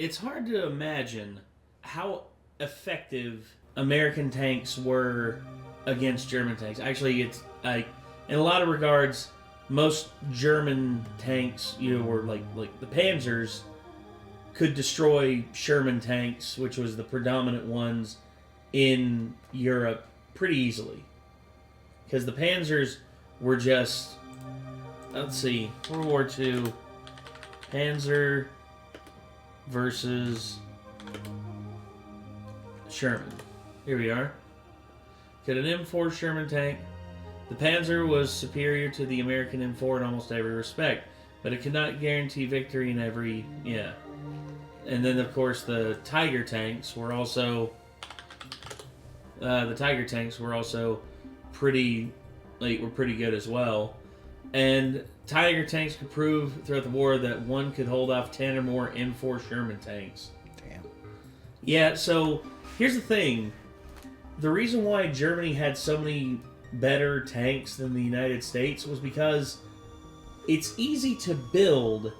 it's hard to imagine how effective American tanks were against German tanks. Actually, it's like in a lot of regards, most German tanks, were like the Panzers could destroy Sherman tanks, which was the predominant ones in Europe, pretty easily. Because the Panzers were just, let's see, World War II, Panzer versus Sherman. Here we are. Got an M4 Sherman tank. The Panzer was superior to the American M4 in almost every respect, but it could not guarantee victory in every, And then, of course, the Tiger tanks were also pretty good as well. And Tiger tanks could prove throughout the war that one could hold off 10 or more M4 Sherman tanks. Damn. Yeah, so here's the thing. The reason why Germany had so many better tanks than the United States was because it's easy to build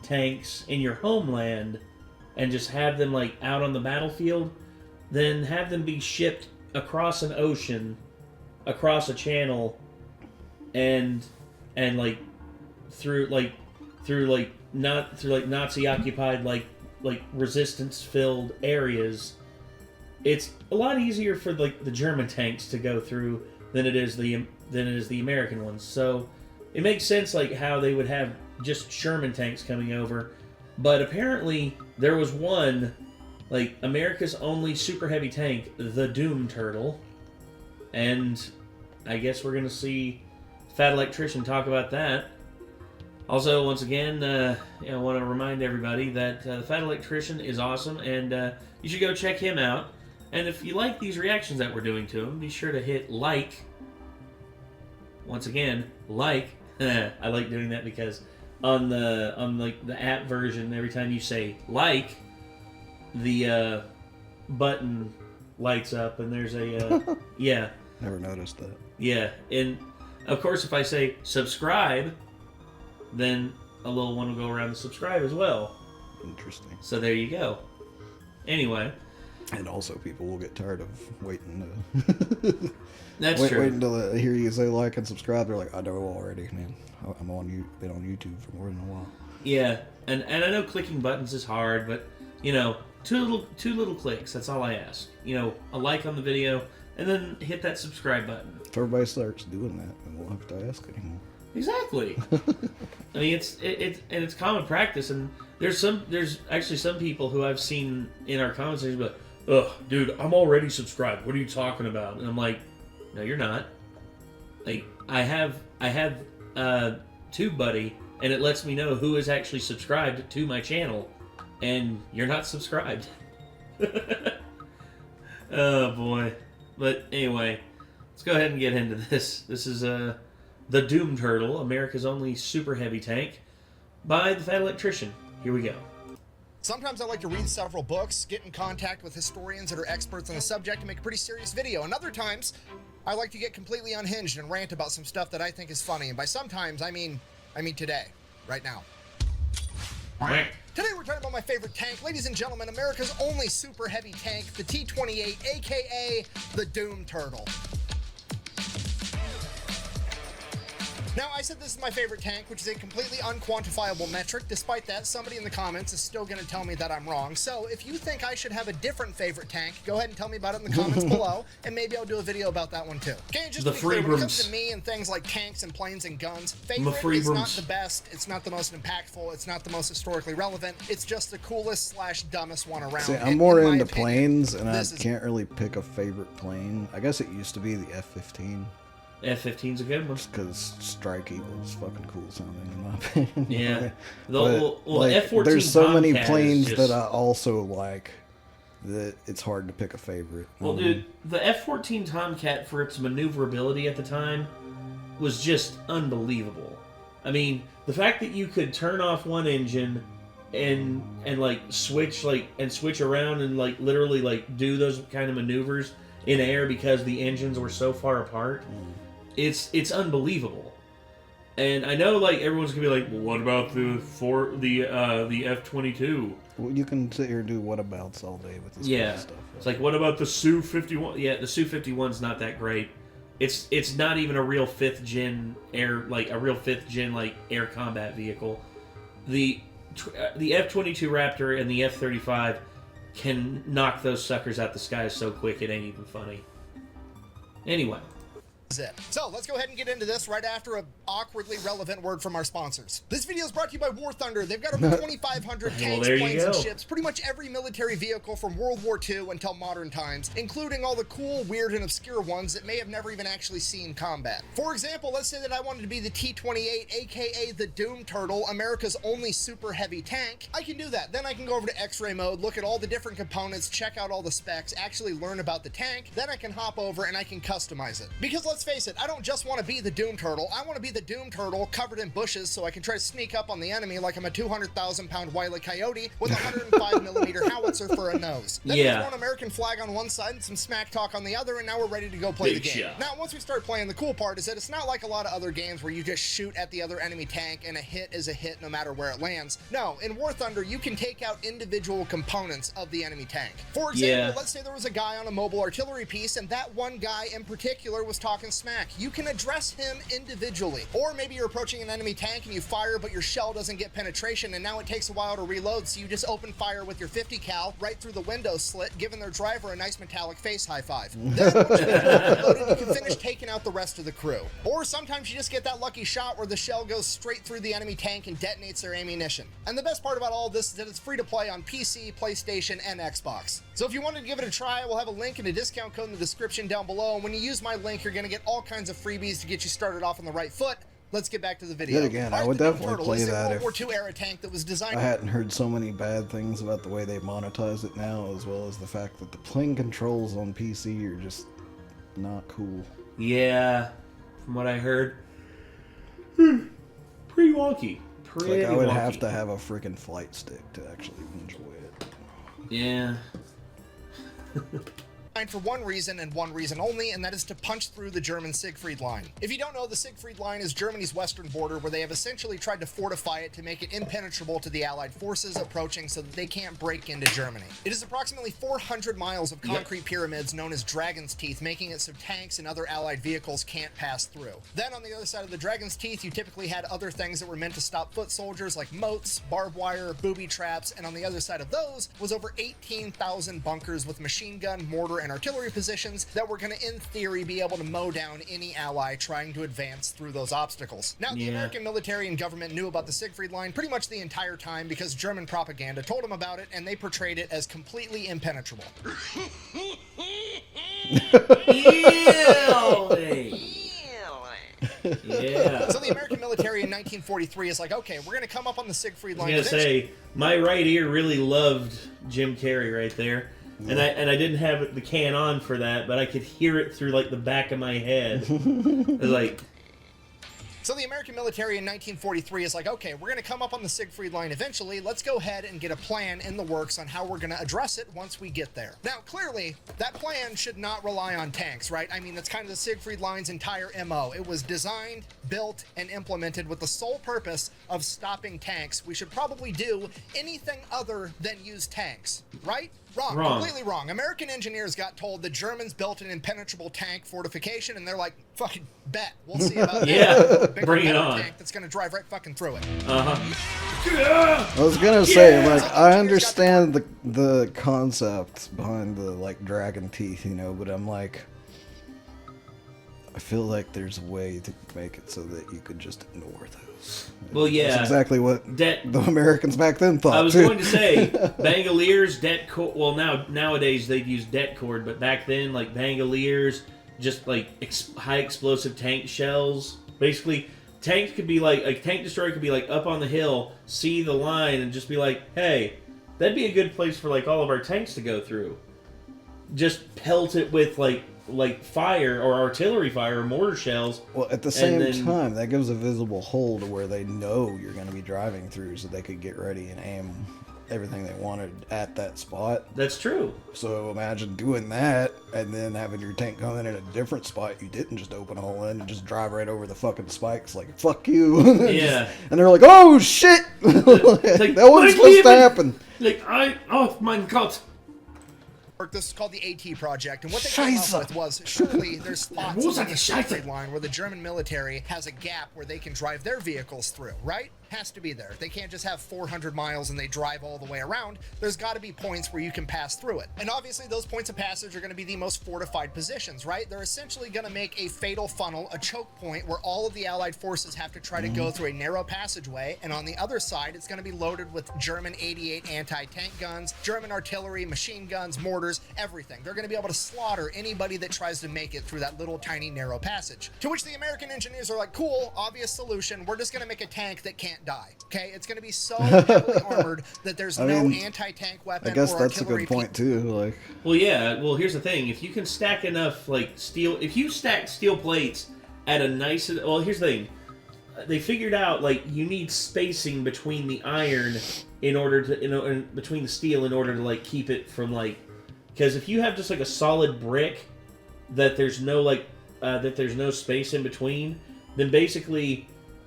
tanks in your homeland and just have them out on the battlefield, than have them be shipped across an ocean, across a channel, and through Nazi occupied resistance filled areas. It's a lot easier for the German tanks to go through than it is the American ones. So it makes sense how they would have just Sherman tanks coming over. But apparently there was one, America's only super heavy tank, the Doom Turtle. And I guess we're going to see Fat Electrician talk about that. Also, once again, I want to remind everybody that the Fat Electrician is awesome, and you should go check him out. And if you like these reactions that we're doing to him, be sure to hit like. Once again, like. I like doing that because on the app version, every time you say like, the button lights up, and there's a yeah. Never noticed that. Yeah, and of course, if I say subscribe, then a little one will go around to subscribe as well. Interesting. So there you go. Anyway. And also, people will get tired of waiting. That's true. Wait until they hear you say like and subscribe. They're like, I know already, man. I'm on you. Been on YouTube for more than a while. Yeah, and I know clicking buttons is hard, but two little clicks. That's all I ask. A like on the video, and then hit that subscribe button. If everybody starts doing that, then we'll have to ask anymore. Exactly. I mean, it's common practice, and there's actually some people who I've seen in our comments section, but ugh, dude, I'm already subscribed. What are you talking about? And I'm like, no, you're not. I have TubeBuddy, and it lets me know who is actually subscribed to my channel, and you're not subscribed. Oh boy. But anyway, let's go ahead and get into this. This is the Doom Turtle, America's only super heavy tank, by the Fat Electrician. Here we go. Sometimes I like to read several books, get in contact with historians that are experts on the subject, and make a pretty serious video. And other times, I like to get completely unhinged and rant about some stuff that I think is funny. And by sometimes, I mean today, right now. Today we're talking about my favorite tank. Ladies and gentlemen, America's only super heavy tank, the T-28, aka the Doom Turtle. Now, I said this is my favorite tank, which is a completely unquantifiable metric. Despite that, somebody in the comments is still going to tell me that I'm wrong. So, if you think I should have a different favorite tank, go ahead and tell me about it in the comments below, and maybe I'll do a video about that one too. Okay, just to be clear, when it comes to me and things like tanks and planes and guns, favorite is not the best, it's not the most impactful, it's not the most historically relevant, it's just the coolest / dumbest one around. See, I'm more into planes, and I can't really pick a favorite plane. I guess it used to be the F-15. F-15's a good one. Just because Strike Eagle is fucking cool sounding, in my opinion. Yeah. The F-14 there's so many Tomcat planes that I also like that it's hard to pick a favorite. Well, dude, the F-14 Tomcat, for its maneuverability at the time, was just unbelievable. I mean, the fact that you could turn off one engine and switch around and literally do those kind of maneuvers in air because the engines were so far apart. It's unbelievable. And I know, like, everyone's gonna be like, well, what about the F-22? Well, you can sit here and do whatabouts all day with this kind of stuff. It's like, what about the Su-51? Yeah, the Su-51's not that great. It's not even a real 5th gen air air combat vehicle. The F-22 Raptor and the F-35 can knock those suckers out the sky so quick it ain't even funny. Anyway. It. So let's go ahead and get into this right after an awkwardly relevant word from our sponsors. This video is brought to you by War Thunder. They've got over 2,500 tanks, planes, and ships, pretty much every military vehicle from World War II until modern times, including all the cool, weird, and obscure ones that may have never even actually seen combat. For example, let's say that I wanted to be the T-28, aka the Doom Turtle, America's only super heavy tank. I can do that. Then I can go over to X-ray mode, look at all the different components, check out all the specs, actually learn about the tank. Then I can hop over and I can customize it. Because let's face it, I don't just want to be the Doom Turtle. I want to be the Doom Turtle covered in bushes so I can try to sneak up on the enemy like I'm a 200,000-pound Wile E. Coyote with a 105mm howitzer for a nose. Then we throw an American flag on one side and some smack talk on the other, and now we're ready to go play the game. Now, once we start playing, the cool part is that it's not like a lot of other games where you just shoot at the other enemy tank and a hit is a hit no matter where it lands. No, in War Thunder, you can take out individual components of the enemy tank. For example, let's say there was a guy on a mobile artillery piece, and that one guy in particular was talking smack. You can address him individually. Or maybe you're approaching an enemy tank and you fire, but your shell doesn't get penetration, and now it takes a while to reload, so you just open fire with your 50 cal right through the window slit, giving their driver a nice metallic face high five. Then once you get reloaded, you can finish taking out the rest of the crew. Or sometimes you just get that lucky shot where the shell goes straight through the enemy tank and detonates their ammunition. And the best part about all of this is that it's free to play on PC, PlayStation, and Xbox. So if you wanted to give it a try, we'll have a link and a discount code in the description down below, and when you use my link, you're going to get all kinds of freebies to get you started off on the right foot. Let's get back to the video. Yet again, I would definitely play that if World War II era tank that was designed. I hadn't heard so many bad things about the way they monetize it now, as well as the fact that the playing controls on PC are just not cool. Yeah, from what I heard, pretty wonky. Pretty I would wonky. have to have a freaking flight stick to actually enjoy it. Yeah. For one reason and one reason only, and that is to punch through the German Siegfried Line. If you don't know, the Siegfried Line is Germany's western border, where they have essentially tried to fortify it to make it impenetrable to the Allied forces approaching so that they can't break into Germany. It is approximately 400 miles of concrete pyramids known as Dragon's Teeth, making it so tanks and other Allied vehicles can't pass through. Then on the other side of the Dragon's Teeth, you typically had other things that were meant to stop foot soldiers like moats, barbed wire, booby traps, and on the other side of those was over 18,000 bunkers with machine gun, mortar, and artillery positions that were going to, in theory, be able to mow down any ally trying to advance through those obstacles. Now, the American military and government knew about the Siegfried Line pretty much the entire time because German propaganda told them about it, and they portrayed it as completely impenetrable. Yeah. So the American military in 1943 is like, okay, we're going to come up on the Siegfried Line. I was gonna say, my right ear really loved Jim Carrey right there. And I didn't have the can on for that, but I could hear it through like the back of my head. It was like. So the American military in 1943 is like, okay, we're going to come up on the Siegfried Line eventually. Let's go ahead and get a plan in the works on how we're going to address it once we get there. Now, clearly, that plan should not rely on tanks, right? I mean, that's kind of the Siegfried Line's entire MO. It was designed, built, and implemented with the sole purpose of stopping tanks. We should probably do anything other than use tanks, right? Wrong. Completely wrong. American engineers got told the Germans built an impenetrable tank fortification, and they're like, fucking bet. We'll see about that. Yeah, bring it on. Tank that's going to drive right fucking through it. I was gonna say, like, I understand the concept behind the, like, dragon teeth, you know, but I'm like, I feel like there's a way to make it so that you could just ignore those. Well, yeah. That's exactly what the Americans back then thought, I was going to say, Bangoleers, det cord. Well, nowadays they'd use det cord, but back then, like, Bangoleers, just, like, high explosive tank shells. Basically, tanks could be like, a tank destroyer could be, like, up on the hill, see the line, and just be like, hey, that'd be a good place for, like, all of our tanks to go through. Just pelt it with, like fire or artillery fire or mortar shells. Well, at the same time, that gives a visible hole to where they know you're going to be driving through, so they could get ready and aim everything they wanted at that spot. That's true. So imagine doing that and then having your tank come in at a different spot you didn't just open a hole in and just drive right over the fucking spikes like, fuck you. Yeah. And they're like, oh shit! Like, that wasn't supposed to happen. Like, oh my god. This is called the AT project, and what they came up with was, surely there's spots on the Siegfried Line where the German military has a gap where they can drive their vehicles through, right? Has to be there. They can't just have 400 miles and they drive all the way around. There's got to be points where you can pass through it. And obviously those points of passage are going to be the most fortified positions, right? They're essentially going to make a fatal funnel, a choke point, where all of the Allied forces have to try to go through a narrow passageway, and on the other side, it's going to be loaded with German 88 anti-tank guns, German artillery, machine guns, mortars, everything. They're going to be able to slaughter anybody that tries to make it through that little tiny narrow passage. To which the American engineers are like, cool, obvious solution. We're just going to make a tank that can't die. Okay, it's going to be so heavily armored that there's no anti-tank weapon. I guess or that's a good point too. Like, well, yeah. Well, here's the thing: if you can stack enough like steel, if you stack steel plates at a nice, well, here's the thing: they figured out like you need spacing between the iron in order to, and between the steel in order to like keep it from like, because if you have just like a solid brick that there's no like that there's no space in between, then basically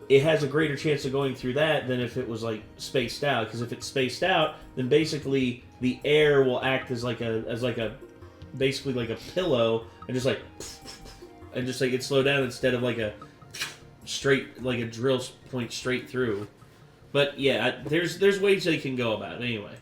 it has a greater chance of going through that than if it was like spaced out. Because if it's spaced out, then basically the air will act as like a basically like a pillow and just like it slow down instead of like a straight, like a drill point straight through. But yeah, there's ways they can go about it anyway.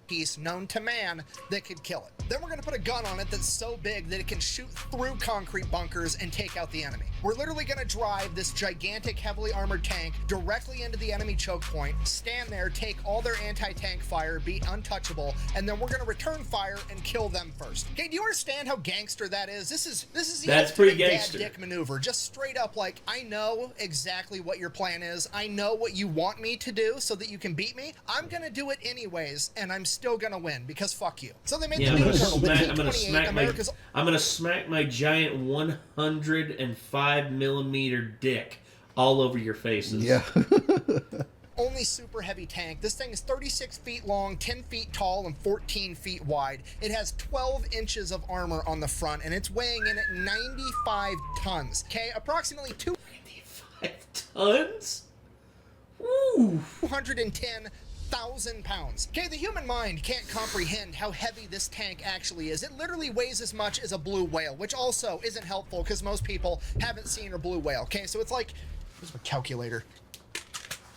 Piece known to man that could kill it. Then we're going to put a gun on it that's so big that it can shoot through concrete bunkers and take out the enemy. We're literally going to drive this gigantic, heavily armored tank directly into the enemy choke point, stand there, take all their anti-tank fire, be untouchable, and then we're going to return fire and kill them first. Okay, do you understand how gangster that is? This is the That's pretty ultimate gangster. dad dick maneuver. Just straight up like, I know exactly what your plan is. I know what you want me to do so that you can beat me. I'm going to do it anyways, and I'm still going to win because fuck you. So they made the Doom Turtle, the T-28, I'm gonna smack my giant 105 millimeter dick all over your faces. yeah. only super heavy tank. This thing is 36 feet long, 10 feet tall, and 14 feet wide. It has 12 inches of armor on the front, and it's weighing in at 95 tons. Okay, approximately 95 tons? Ooh. 210,000 pounds. Okay, the human mind can't comprehend how heavy this tank actually is. It literally weighs as much as a blue whale, which also isn't helpful because most people haven't seen a blue whale. Okay, so it's like, here's my calculator.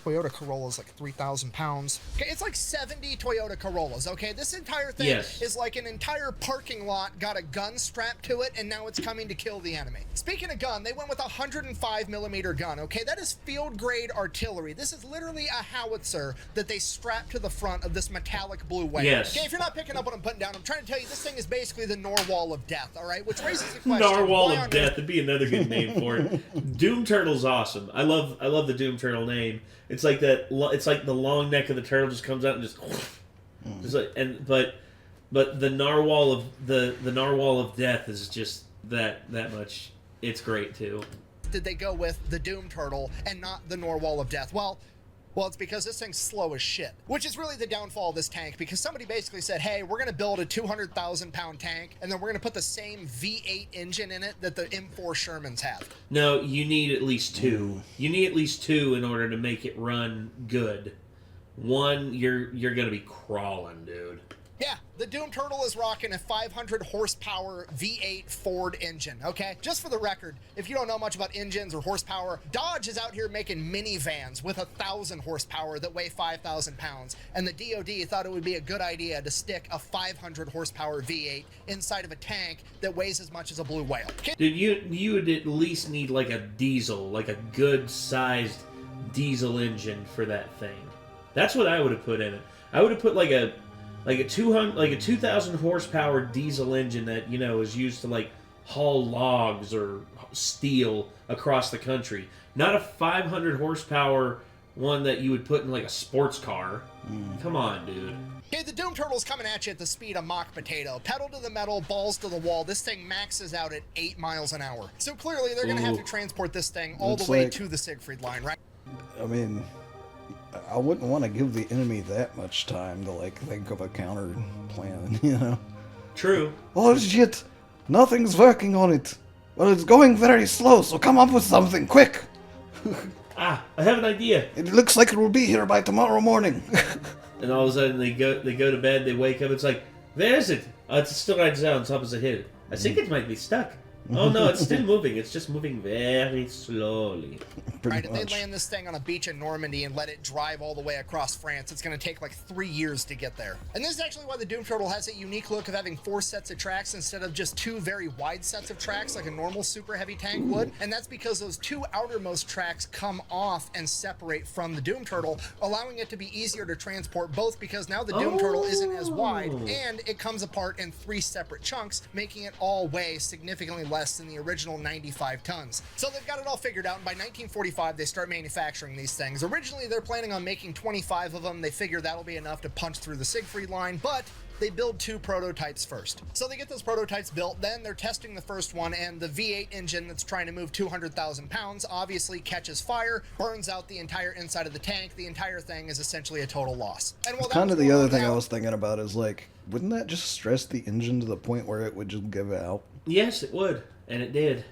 Toyota Corolla is like 3,000 pounds. Okay, it's like 70 Toyota Corollas, okay? This entire thing is like an entire parking lot got a gun strapped to it, and now it's coming to kill the enemy. Speaking of gun, they went with a 105 millimeter gun, okay? That is field-grade artillery. This is literally a howitzer that they strapped to the front of this metallic blue whale. Yes. Okay, if you're not picking up what I'm putting down, I'm trying to tell you this thing is basically the Narwhal of death, all right? Which raises the question. Narwhal of death would be another good name for it. Doom Turtle's awesome. I love the Doom Turtle name. It's like that. It's like the long neck of the turtle just comes out and just like, and but the narwhal of death is just that much. It's great too. Did they go with the Doom Turtle and not the Narwhal of death? Well, it's because this thing's slow as shit, which is really the downfall of this tank, because somebody basically said, hey, we're going to build a 200,000 pound tank, and then we're going to put the same V8 engine in it that the M4 Shermans have. No, you need at least two. You need at least two in order to make it run good. One, you're going to be crawling, dude. Yeah, the Doom Turtle is rocking a 500 horsepower V8 Ford engine, okay? Just for the record, if you don't know much about engines or horsepower, Dodge is out here making minivans with 1,000 horsepower that weigh 5,000 pounds, and the DoD thought it would be a good idea to stick a 500 horsepower V8 inside of a tank that weighs as much as a blue whale. Dude, you would at least need like a diesel, like a good-sized diesel engine for that thing. That's what I would have put in it. I would have put like a 2,000 horsepower diesel engine that, you know, is used to like haul logs or steel across the country. Not a 500 horsepower one that you would put in like a sports car. Come on, dude. Okay, the Doom Turtle's coming at you at the speed of mock potato. Pedal to the metal, balls to the wall. This thing maxes out at 8 miles an hour. So clearly they're going to have to transport this thing all the way to the Siegfried Line, right? I mean, I wouldn't want to give the enemy that much time to like think of a counter plan, you know? True. Oh shit! Nothing's working on it. Well, it's going very slow, so come up with something quick. I have an idea. It looks like it will be here by tomorrow morning. And all of a sudden they go to bed, they wake up, it's like, where is it? Oh, it's still right there on top of the hill. I think it might be stuck. Oh no, it's still moving. It's just moving very slowly. Right, if they land this thing on a beach in Normandy and let it drive all the way across France, it's going to take like 3 years to get there. And this is actually why the Doom Turtle has a unique look of having 4 sets of tracks instead of just 2 very wide sets of tracks like a normal super heavy tank would. And that's because those 2 outermost tracks come off and separate from the Doom Turtle, allowing it to be easier to transport, both because now the Doom Turtle isn't as wide and it comes apart in 3 separate chunks, making it all weigh significantly less than the original 95 tons. So they've got it all figured out, and by 1945 they start manufacturing these things. Originally they're planning on making 25 of them. They figure that'll be enough to punch through the Siegfried Line, but they build 2 prototypes first. So they get those prototypes built, then they're testing the first one, and the V8 engine that's trying to move 200,000 pounds obviously catches fire, burns out the entire inside of the tank. The entire thing is essentially a total loss. And while Kind of the other thing I was thinking about is like, wouldn't that just stress the engine to the point where it would just give out? Yes, it would. And it did.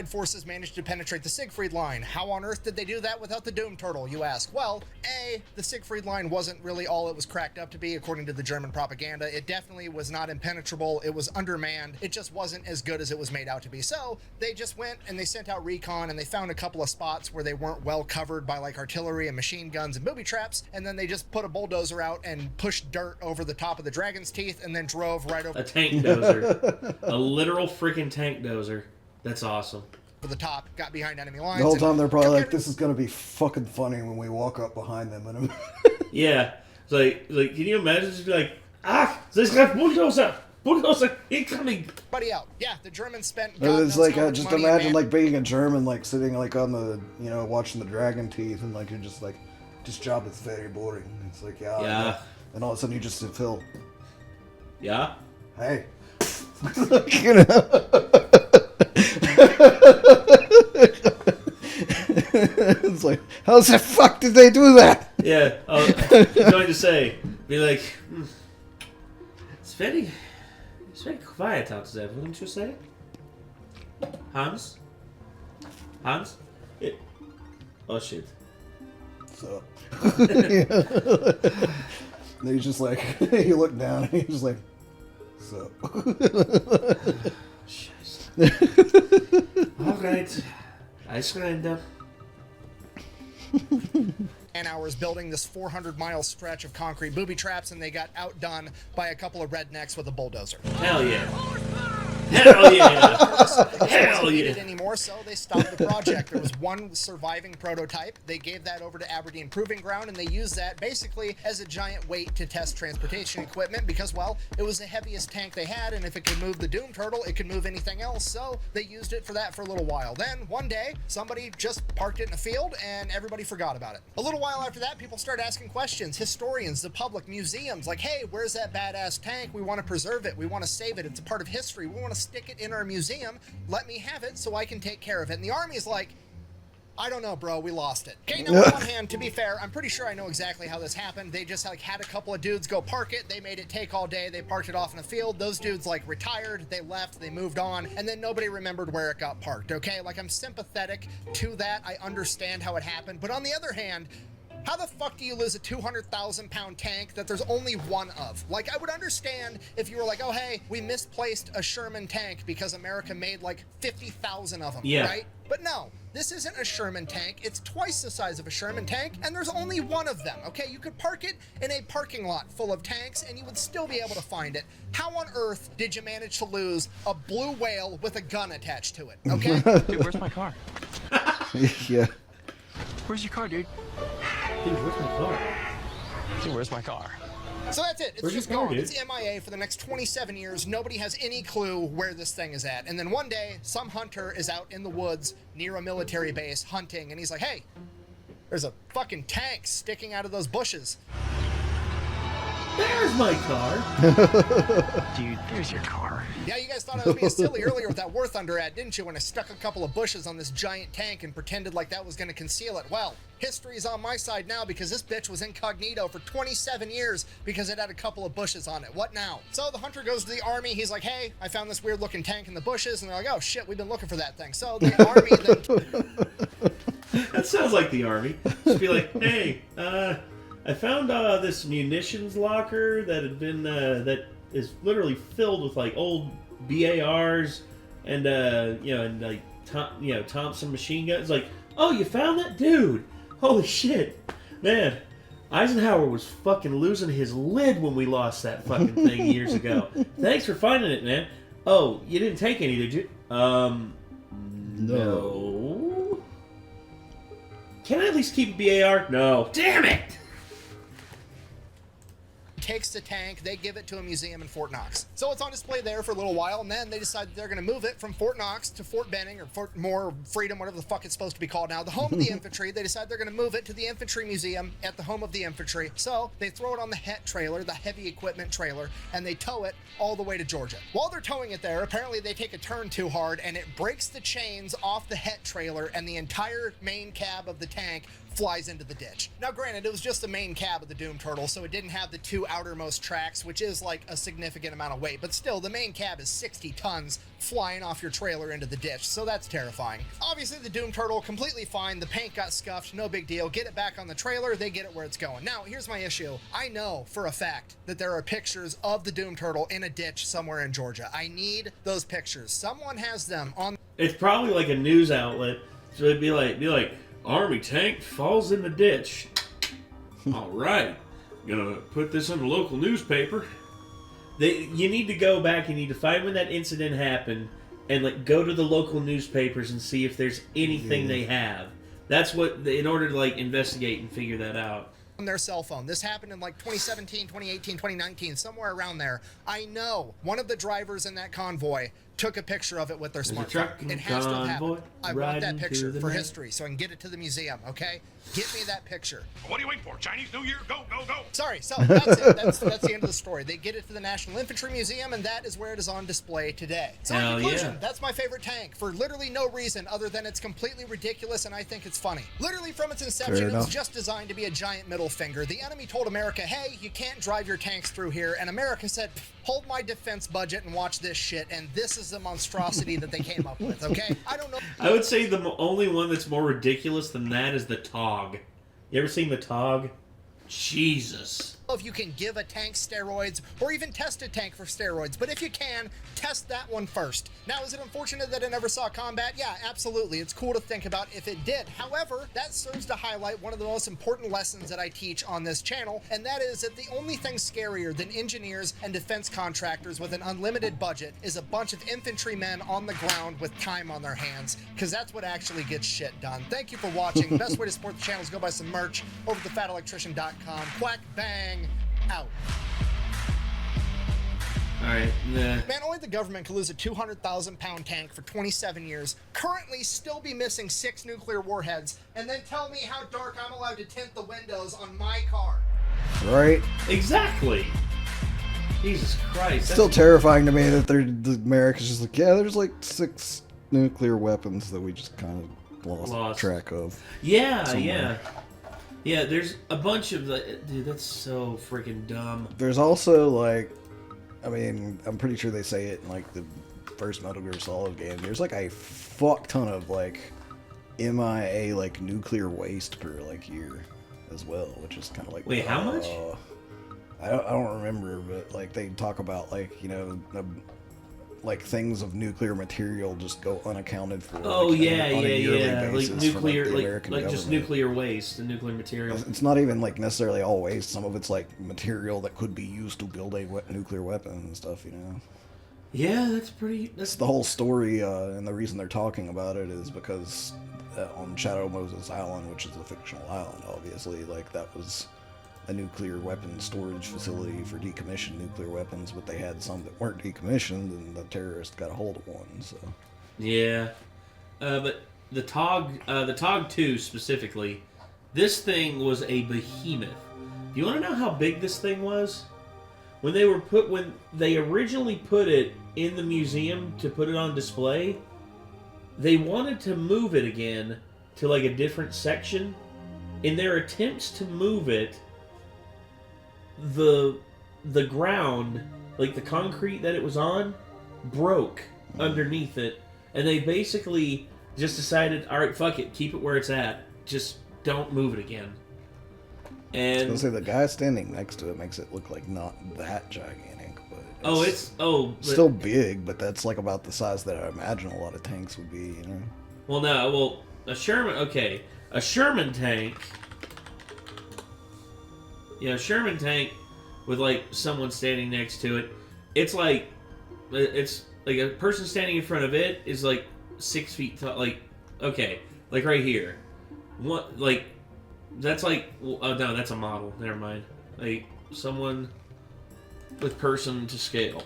Forces managed to penetrate the Siegfried Line. How on earth did they do that without the Doom Turtle, you ask? Well, A, the Siegfried Line wasn't really all it was cracked up to be, according to the German propaganda. It definitely was not impenetrable. It was undermanned. It just wasn't as good as it was made out to be. So they just went and they sent out recon, and they found a couple of spots where they weren't well covered by like artillery and machine guns and booby traps, and then they just put a bulldozer out and pushed dirt over the top of the Dragon's Teeth and then drove right over a tank dozer. A literal freaking tank dozer. That's awesome. the top, got behind enemy lines. The whole time they're probably like, this is going to be fucking funny when we walk up behind them. And yeah. It's like, can you imagine just be like, there's that bulldozer! Bulldozer incoming! Buddy out. Yeah, the Germans spent. It's like, just imagine like being a German, like sitting like on the, you know, watching the Dragon Teeth, and like you're just like, this job is very boring. It's like, yeah. And all of a sudden you just feel. Yeah? Hey. You know? It's like, how the fuck did they do that? Yeah, I was going to say, be like, it's very quiet out there, wouldn't you say? Hans? Oh shit. So, he's just like, you look down and he's just like, so. Alright, I surrender. 10 hours building this 400-mile stretch of concrete booby traps, and they got outdone by a couple of rednecks with a bulldozer. Hell yeah. Hell yeah! Hell yeah! Anymore, so they stopped the project. There was one surviving prototype. They gave that over to Aberdeen Proving Ground, and they used that basically as a giant weight to test transportation equipment because, well, it was the heaviest tank they had, and if it could move the Doom Turtle, it could move anything else, so they used it for that for a little while. Then, one day, somebody just parked it in a field, and everybody forgot about it. A little while after that, people started asking questions. Historians, the public, museums, like, hey, where's that badass tank? We want to preserve it. We want to save it. It's a part of history. We want to stick it in our museum. Let me have it so I can take care of it. And the Army's like, I don't know, bro, we lost it. Okay, now on one hand, to be fair, I'm pretty sure I know exactly how this happened. They just like had a couple of dudes go park it. They made it take all day. They parked it off in a field. Those dudes like retired. They left. They moved on. And then nobody remembered where it got parked. Okay, like I'm sympathetic to that. I understand how it happened. But on the other hand, how the fuck do you lose a 200,000-pound tank that there's only one of? Like, I would understand if you were like, oh, hey, we misplaced a Sherman tank because America made like 50,000 of them, right? But no, this isn't a Sherman tank. It's twice the size of a Sherman tank, and there's only one of them, okay? You could park it in a parking lot full of tanks, and you would still be able to find it. How on earth did you manage to lose a blue whale with a gun attached to it, okay? Dude, where's my car? Yeah. Where's your car, dude? Dude, where's my car? Dude, where's my car? So that's it. It's Where's just your car, gone. dude? It's MIA for the next 27 years. Nobody has any clue where this thing is at. And then one day, some hunter is out in the woods near a military base hunting, and he's like, hey, there's a fucking tank sticking out of those bushes. There's my car. Dude, there's your car. Yeah, you guys thought I was being silly earlier with that War Thunder ad, didn't you, when I stuck a couple of bushes on this giant tank and pretended like that was going to conceal it? Well, history's on my side now because this bitch was incognito for 27 years because it had a couple of bushes on it. What now? So the hunter goes to the army. He's like, hey, I found this weird looking tank in the bushes. And they're like, oh shit, we've been looking for that thing. So the army then... That sounds like the army. Just be like, hey, I found this munitions locker that had been, that is literally filled with like old BARs and, Thompson machine guns. Like, oh, you found that? Dude, holy shit. Man, Eisenhower was fucking losing his lid when we lost that fucking thing years ago. Thanks for finding it, man. Oh, you didn't take any, did you? No. Can I at least keep a BAR? No. Damn it! Takes the tank, they give it to a museum in Fort Knox. So it's on display there for a little while, and then they decide that they're going to move it from Fort Knox to Fort Benning, or Fort Moore, Freedom, whatever the fuck it's supposed to be called now, the home of the infantry. They decide they're going to move it to the Infantry Museum at the home of the infantry. So they throw it on the HET trailer, the heavy equipment trailer, and they tow it all the way to Georgia. While they're towing it there, apparently they take a turn too hard, and it breaks the chains off the HET trailer, and the entire main cab of the tank flies into the ditch. Now granted, it was just the main cab of the Doom Turtle, so it didn't have the two outermost tracks, which is like a significant amount of weight, but still, the main cab is 60 tons flying off your trailer into the ditch, so that's terrifying. Obviously, the Doom Turtle, completely fine, the paint got scuffed, no big deal, get it back on the trailer, they get it where it's going. Now, here's my issue. I know for a fact that there are pictures of the Doom Turtle in a ditch somewhere in Georgia. I need those pictures. Someone has them on... It's probably like a news outlet, so it'd be like, Army tank falls in the ditch. All right, gonna put this in the local newspaper. You need to go back. You need to find when that incident happened, and like go to the local newspapers and see if there's anything they have. That's what, in order to like investigate and figure that out. On their cell phone. This happened in like 2017, 2018, 2019, somewhere around there. I know one of the drivers in that convoy took a picture of it with their smartphone. It has to have happened. I want that picture for history so I can get it to the museum, okay? Get me that picture. What are you waiting for? Chinese New Year? Go, go, go! Sorry, so that's it. That's the end of the story. They get it to the National Infantry Museum, and that is where it is on display today. So in conclusion, that's my favorite tank for literally no reason other than it's completely ridiculous and I think it's funny. Literally from its inception, it was just designed to be a giant middle finger. The enemy told America, hey, you can't drive your tanks through here, and America said, hold my defense budget and watch this shit, and this is the monstrosity that they came up with, okay? I don't know. I would say the only one that's more ridiculous than that is the TOG. You ever seen the TOG? Jesus. If you can give a tank steroids or even test a tank for steroids, but if you can, test that one first. Now, is it unfortunate that it never saw combat? Yeah, absolutely. It's cool to think about if it did. However, that serves to highlight one of the most important lessons that I teach on this channel, and that is that the only thing scarier than engineers and defense contractors with an unlimited budget is a bunch of infantrymen on the ground with time on their hands, because that's what actually gets shit done. Thank you for watching. The best way to support the channel is go buy some merch over at thefatelectrician.com. Quack, bang, out. Alright, nah. Man, only the government could lose a 200,000 pound tank for 27 years, currently still be missing 6 nuclear warheads, and then tell me how dark I'm allowed to tint the windows on my car. Right? Exactly. Jesus Christ. Still terrifying to me that the America's just like, yeah, there's like 6 nuclear weapons that we just kind of lost track of. Yeah, somewhere. Yeah, there's a bunch of the... Dude, that's so freaking dumb. There's also, like... I mean, I'm pretty sure they say it in, like, the first Metal Gear Solid game. There's, like, a fuck ton of, like, MIA, like, nuclear waste per, like, year as well, which is kind of like... Wait, how much? I don't remember, but, like, they talk about, like, you know... like things of nuclear material just go unaccounted for. Oh, like, yeah. Like nuclear, like just nuclear waste and nuclear material. It's not even like necessarily all waste. Some of it's like material that could be used to build a nuclear weapon and stuff, you know. Yeah, that's pretty... That's the whole story, and the reason they're talking about it is because on Shadow Moses Island, which is a fictional island, obviously, like that was a nuclear weapon storage facility for decommissioned nuclear weapons, but they had some that weren't decommissioned, and the terrorists got a hold of one, so... Yeah. But the TOG 2 specifically, this thing was a behemoth. Do you want to know how big this thing was? When they originally put it in the museum to put it on display, they wanted to move it again to like a different section. In their attempts to move it, the ground, like the concrete that it was on, broke underneath it, and they basically just decided, all right, fuck it, keep it where it's at, just don't move it again. And I was gonna say, the guy standing next to it makes it look like not that gigantic, but still big, but that's like about the size that I imagine a lot of tanks would be, you know? Well, no, well, a Sherman tank, a Sherman tank with like someone standing next to it, it's like a person standing in front of it is like 6 feet tall, like right here. What, like, that's like, oh no, that's a model, never mind. Like, someone with person to scale.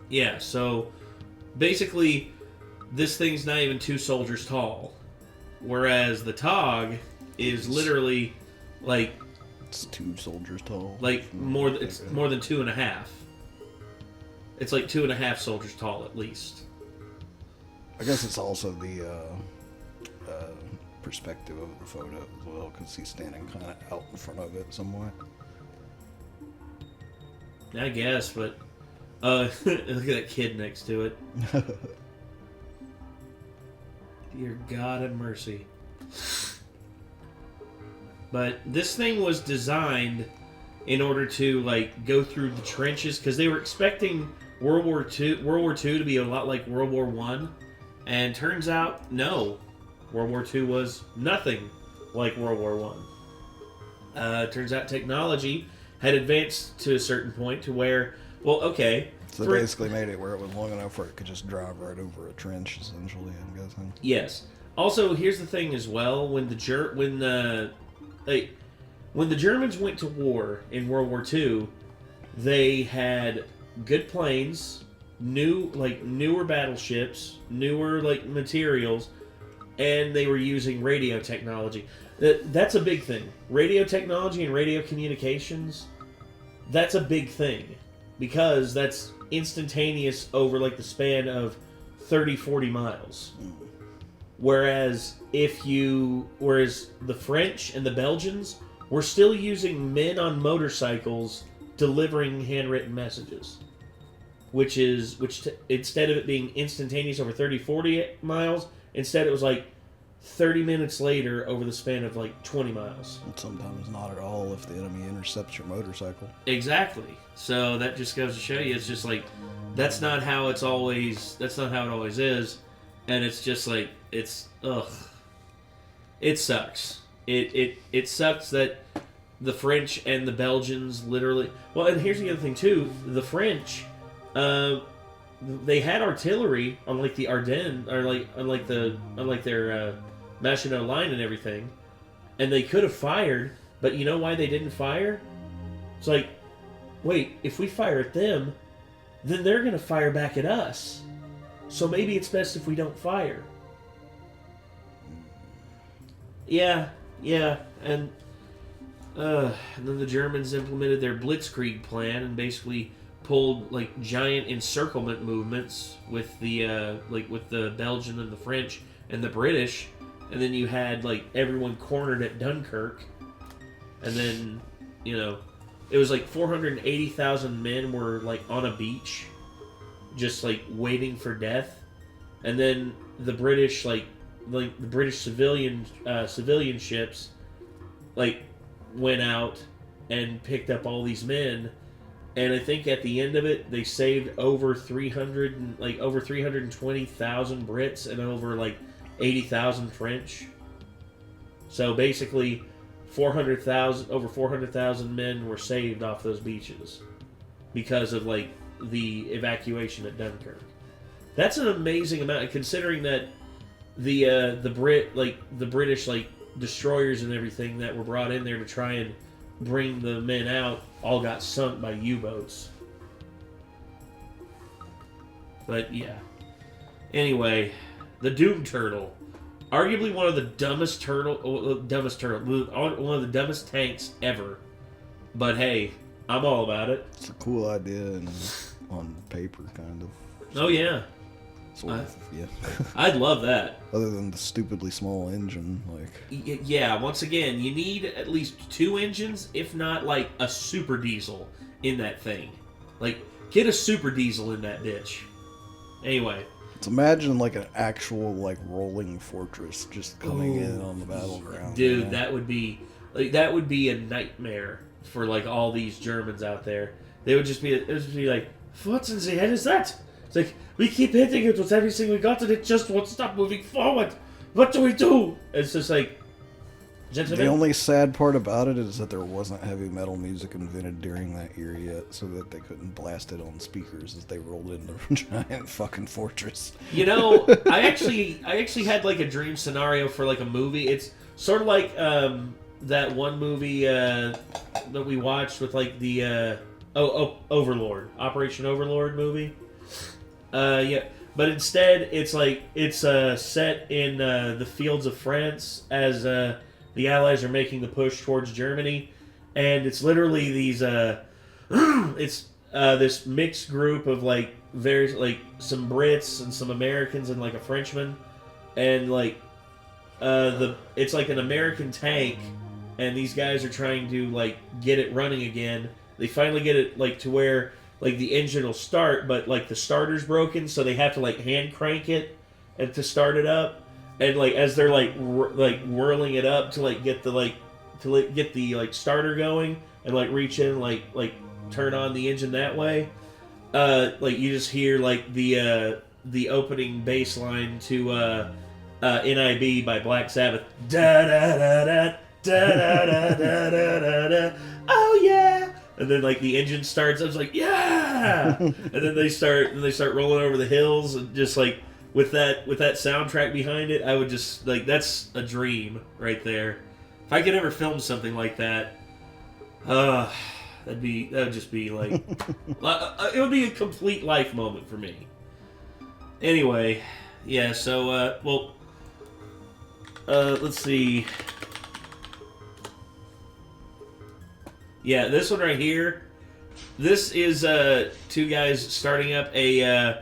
Yeah, so basically this thing's not even 2 soldiers tall, whereas the Tog is literally like, it's 2 soldiers tall. Like it's more than 2.5. It's like 2.5 soldiers tall at least. I guess it's also the perspective of the photo as well, because he's standing kind of out in front of it somewhat. I guess, but look at that kid next to it. Dear God have mercy. But this thing was designed in order to like go through the trenches, because they were expecting World War II to be a lot like World War I, and turns out no, World War II was nothing like World War I. Turns out technology had advanced to a certain point to where, well, okay. So they basically made it where it was long enough where it could just drive right over a trench, essentially, I'm guessing. Yes. Also, here's the thing as well: when the Germans went to war in World War II, they had good planes, newer battleships, newer materials, and they were using radio technology. That's a big thing. Radio technology and radio communications, that's a big thing, because that's instantaneous over the span of 30, 40 miles. Whereas the French and the Belgians were still using men on motorcycles delivering handwritten messages. Which instead of it being instantaneous over 30, 40 miles, instead it was 30 minutes later over the span of 20 miles. And sometimes not at all if the enemy intercepts your motorcycle. Exactly. So that just goes to show you, it's just that's not how it always is. And it's just ugh. It sucks. It sucks that the French and the Belgians literally... Well, and here's the other thing too. The French, they had artillery on the Ardennes, or unlike their Maginot Line and everything, and they could have fired, but you know why they didn't fire? It's wait, if we fire at them, then they're going to fire back at us. So maybe it's best if we don't fire. Yeah, and then the Germans implemented their Blitzkrieg plan and basically pulled giant encirclement movements with the Belgian and the French and the British, and then you had everyone cornered at Dunkirk, and then it was 480,000 men were on a beach, just waiting for death, and then the British the British civilian ships went out and picked up all these men, and I think at the end of it they saved over 320,000 Brits and over 80,000 French. So basically, over 400,000 men were saved off those beaches because of the evacuation at Dunkirk. That's an amazing amount, considering that the British destroyers and everything that were brought in there to try and bring the men out all got sunk by U-boats. But yeah. Anyway, the Doom Turtle, arguably one of the dumbest tanks ever. But hey, I'm all about it. It's a cool idea and on paper, kind of. Oh yeah. Sort of, yeah. I'd love that. Other than the stupidly small engine, like... Yeah, once again, you need at least 2 engines, if not, like, a super diesel in that thing. Like, get a super diesel in that bitch. Anyway. Let's imagine, like, an actual, like, rolling fortress just coming in on the battleground. Dude, that would be... Like, that would be a nightmare for, like, all these Germans out there. They would just be... It would just be like, what in the hell is that? It's like, we keep hitting it with everything we got and it just won't stop moving forward. What do we do? It's just like, gentlemen. The only sad part about it is that there wasn't heavy metal music invented during that year yet, so that they couldn't blast it on speakers as they rolled into a giant fucking fortress. You know, I actually had like a dream scenario for like a movie. It's sort of like that one movie that we watched with like the Overlord, Operation Overlord movie. Yeah, but instead it's like it's set in the fields of France as the Allies are making the push towards Germany, and it's literally these it's this mixed group of like various like some Brits and some Americans and like a Frenchman, and like it's like an American tank, and these guys are trying to like get it running again. They finally get it like to where like the engine will start, but like the starter's broken, so they have to like hand crank it and to start it up. And like as they're like whirling it up to like get the get the starter going and like reach in like turn on the engine that way. Like you just hear like the opening bass line to NIB by Black Sabbath. Da da da da da da da da da. Oh yeah. And then like the engine starts. I was like, yeah. And then they start rolling over the hills, and just like with that soundtrack behind it, I would just like, that's a dream right there. If I could ever film something like that, that would just be like it would be a complete life moment for me. Anyway, yeah. So let's see. Yeah, this one right here. This is 2 guys starting up a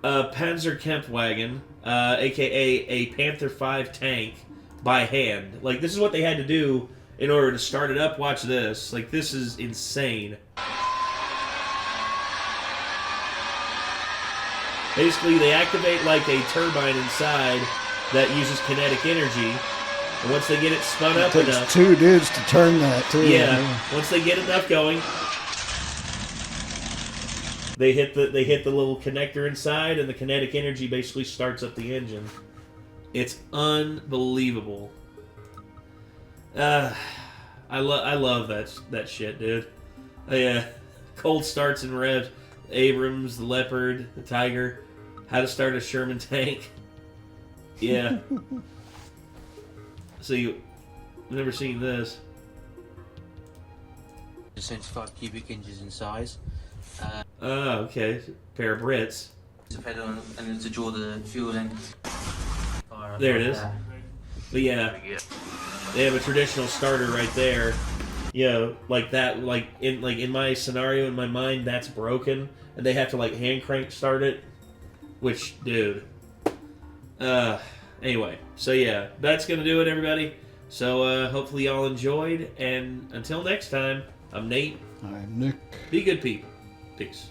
Panzer Kampfwagen, aka a Panther 5 tank, by hand. Like, this is what they had to do in order to start it up. Watch this. Like, this is insane. Basically, they activate like a turbine inside that uses kinetic energy. And once they get it spun up enough... It takes 2 dudes to turn that, too. Yeah, once they get enough going, they hit the little connector inside, and the kinetic energy basically starts up the engine. It's unbelievable. I love that shit, dude. Yeah, cold starts and revs. Abrams, the Leopard, the Tiger. How to start a Sherman tank. Yeah. So you've never seen this. 75 cubic inches in size. Okay. Pair of Brits. There's a pedal and then to draw the fuel in. There it is. But yeah, they have a traditional starter right there. You know, like that. Like in my scenario in my mind, that's broken, and they have to like hand crank start it. Which, dude. Anyway, so yeah, that's gonna do it, everybody. So hopefully y'all enjoyed, and until next time, I'm Nate. I'm Nick. Be good people. Peace.